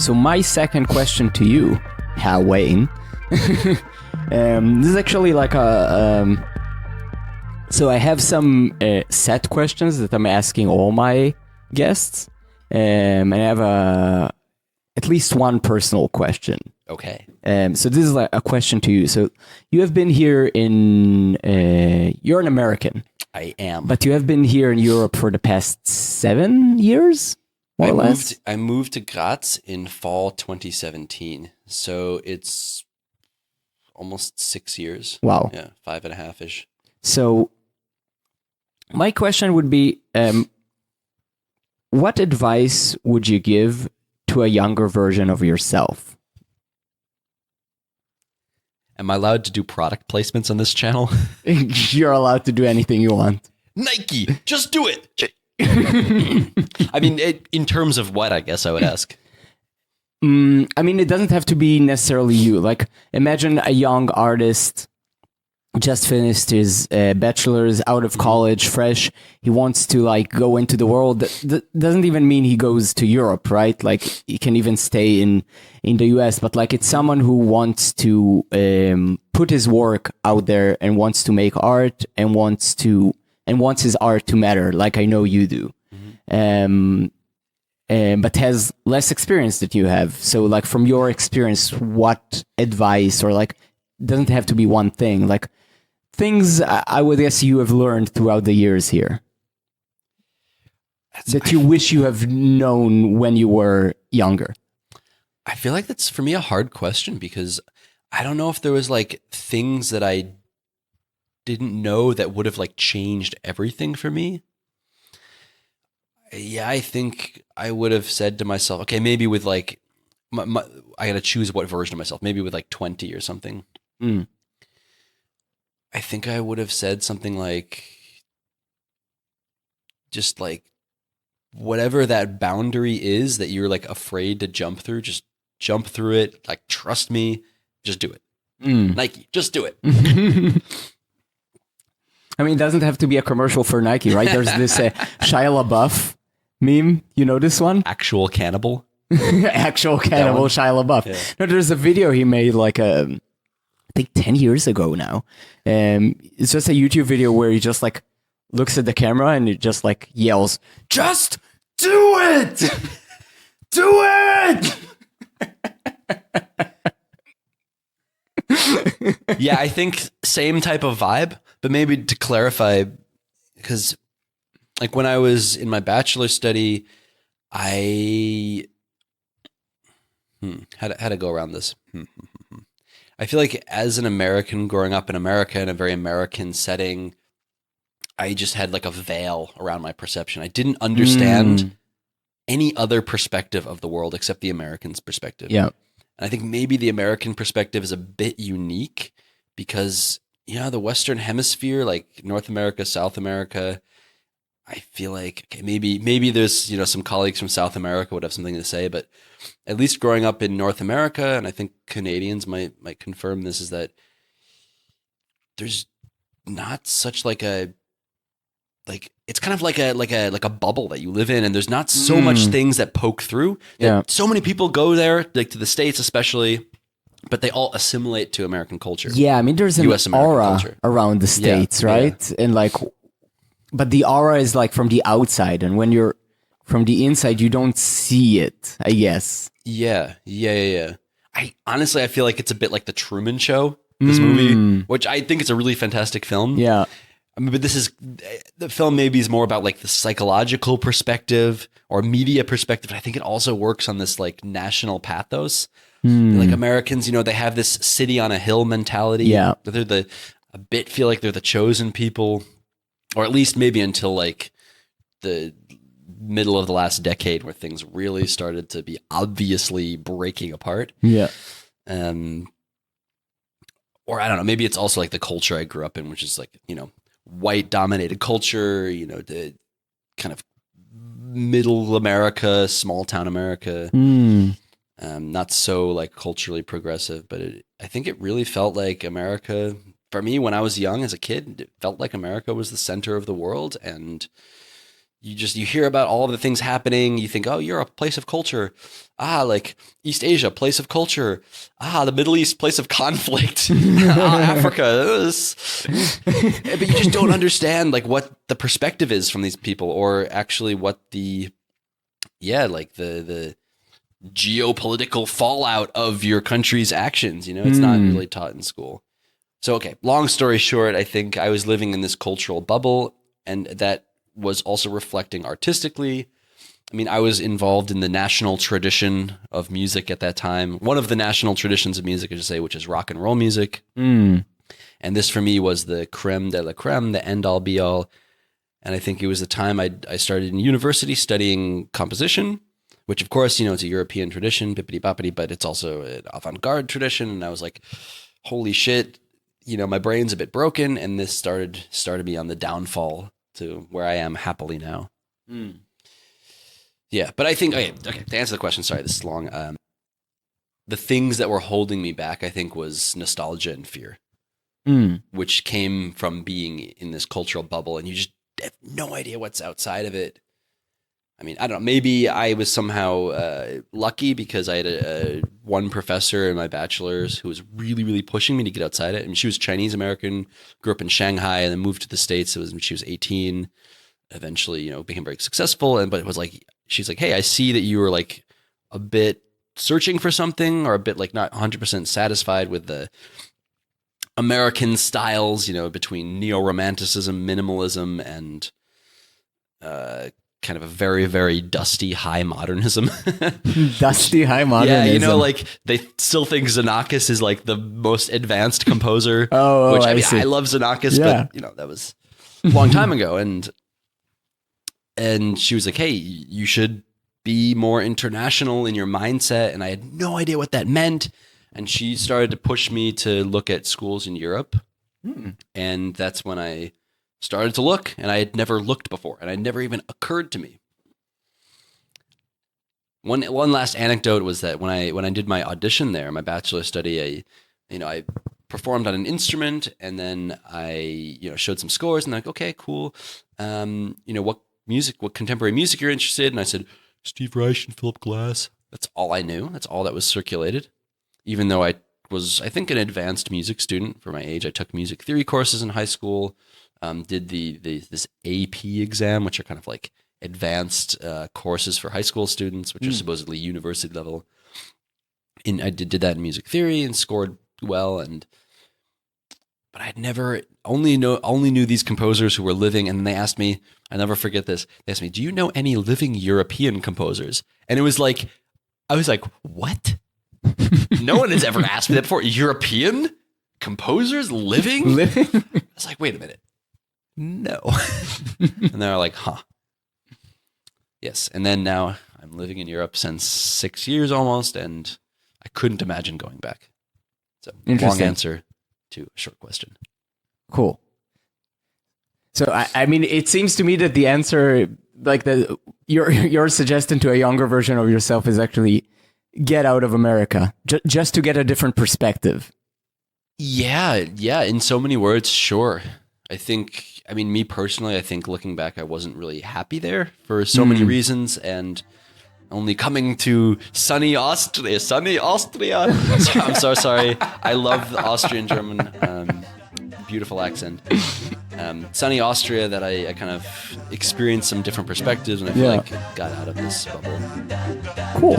So my second question to you, Guy Wayne, this is actually like so I have some set questions that I'm asking all my guests, and I have at least one personal question. Okay. So this is like a question to you. So you have been here in, you're an American. I am. But you have been here in Europe for the past 7 years, more or less? I moved to Graz in fall 2017. So it's almost 6 years. Wow. Yeah, 5.5-ish. So my question would be, what advice would you give to a younger version of yourself? Am I allowed to do product placements on this channel? You're allowed to do anything you want. Nike, just do it. I mean, in terms of what, I guess I would ask. I mean, it doesn't have to be necessarily you. Like, imagine a young artist just finished his bachelor's, out of college, fresh. He wants to like go into the world. That doesn't even mean he goes to Europe, right? Like he can even stay in the US, but like it's someone who wants to put his work out there and wants to make art and wants his art to matter, like I know you do. But has less experience that you have. So like from your experience, what advice, or like doesn't have to be one thing, like things I would guess you have learned throughout the years here that you wish you have known when you were younger? I feel like that's for me a hard question because I don't know if there was like things that I didn't know that would have like changed everything for me. Yeah, I think I would have said to myself, okay, maybe with like, I got to choose what version of myself, maybe with like 20 or something. I think I would have said something like, just like, whatever that boundary is that you're like afraid to jump through, just jump through it. Like, trust me, just do it. Nike, just do it. I mean, it doesn't have to be a commercial for Nike, right? There's this Shia LaBeouf meme. You know this one? Actual cannibal. Actual cannibal Shia LaBeouf. Yeah. No, there's a video he made like I think 10 years ago now. It's just a YouTube video where he just like looks at the camera and he just like yells, "Just do it! Do it!" Yeah, I think same type of vibe, but maybe to clarify, because like when I was in my bachelor's study, I how to go around this. I feel like as an American growing up in America in a very American setting, I just had like a veil around my perception. I didn't understand any other perspective of the world except the American's perspective. Yeah. And I think maybe the American perspective is a bit unique because, you know, the Western Hemisphere, like North America, South America, I feel like, okay, maybe there's, you know, some colleagues from South America would have something to say, but at least growing up in North America, and I think Canadians might confirm this, is that there's not such like a, like, it's kind of like a bubble that you live in, and there's not so much things that poke through. Yeah. So many people go there, like to the States especially, but they all assimilate to American culture. Yeah, I mean, there's an US American aura culture around the States, right? Yeah. And like, but the aura is like from the outside, and when you're from the inside, you don't see it, I guess. Yeah. I honestly feel like it's a bit like The Truman Show, this movie, which I think is a really fantastic film. Yeah. I mean, but the film maybe is more about like the psychological perspective or media perspective. But I think it also works on this like national pathos. Like Americans, you know, they have this city on a hill mentality. Yeah. They're feel like they're the chosen people, or at least maybe until like the middle of the last decade where things really started to be obviously breaking apart. Yeah. Or I don't know, maybe it's also like the culture I grew up in, which is like, you know, white dominated culture, you know, the kind of middle America, small town America, not so like culturally progressive, but I think it really felt like America for me when I was young as a kid. It felt like America was the center of the world, and you hear about all of the things happening. You think, oh, you're a place of culture. Like East Asia, place of culture. The Middle East, place of conflict. Africa. But you just don't understand like what the perspective is from these people, or actually what the geopolitical fallout of your country's actions. It's not really taught in school. So, okay, long story short, I think I was living in this cultural bubble, and that was also reflecting artistically. I mean, I was involved in the national tradition of music at that time. One of the national traditions of music, I should say, which is rock and roll music. And this for me was the creme de la creme, the end all be all. And I think it was the time I started in university studying composition, which of course, it's a European tradition, bippity boppity, but it's also an avant-garde tradition. And I was like, holy shit, my brain's a bit broken. And this started me on the downfall to where I am happily now. Yeah, but I think, okay, to answer the question, sorry, this is long. The things that were holding me back, I think, was nostalgia and fear, which came from being in this cultural bubble, and you just have no idea what's outside of it. I mean, I don't know, maybe I was somehow lucky because I had one professor in my bachelor's who was really, really pushing me to get outside it. I mean, she was Chinese-American, grew up in Shanghai, and then moved to the States. It was when she was 18, eventually, became very successful. But it was like, she's like, hey, I see that you were like a bit searching for something, or a bit like not 100% satisfied with the American styles, between neo-romanticism, minimalism, and kind of a very, very dusty high modernism. Dusty high modernism. Yeah, like they still think Xenakis is like the most advanced composer. Which I mean, I love Xenakis, but that was a long time ago. And she was like, hey, you should be more international in your mindset. And I had no idea what that meant. And she started to push me to look at schools in Europe. And that's when I started to look, and I had never looked before, and it never even occurred to me. One last anecdote was that when I did my audition there, my bachelor's study, I performed on an instrument, and then I showed some scores, and they're like, okay, cool. What contemporary music you're interested in? And I said, Steve Reich and Philip Glass. That's all I knew. That's all that was circulated. Even though I was, I think, an advanced music student for my age. I took music theory courses in high school. Did this AP exam, which are kind of like advanced courses for high school students, which are supposedly university level. And I did that in music theory and scored well. But I'd never only knew these composers who were living. And they asked me, I never forget this. They asked me, do you know any living European composers? And it was like, I was like, what? No one has ever asked me that before. European composers living? I was like, wait a minute. No. And they're like, huh. Yes. And then now I'm living in Europe since 6 years almost, and I couldn't imagine going back. So long answer to a short question. Cool. So I mean, it seems to me that the answer, like your suggestion to a younger version of yourself, is actually get out of America, just to get a different perspective. Yeah. In so many words, sure. I mean, me personally, I think looking back, I wasn't really happy there for so many reasons, and only coming to sunny Austria. So I'm so sorry. I love the Austrian German, beautiful accent. Sunny Austria, that I kind of experienced some different perspectives, and I feel like got out of this bubble. Cool.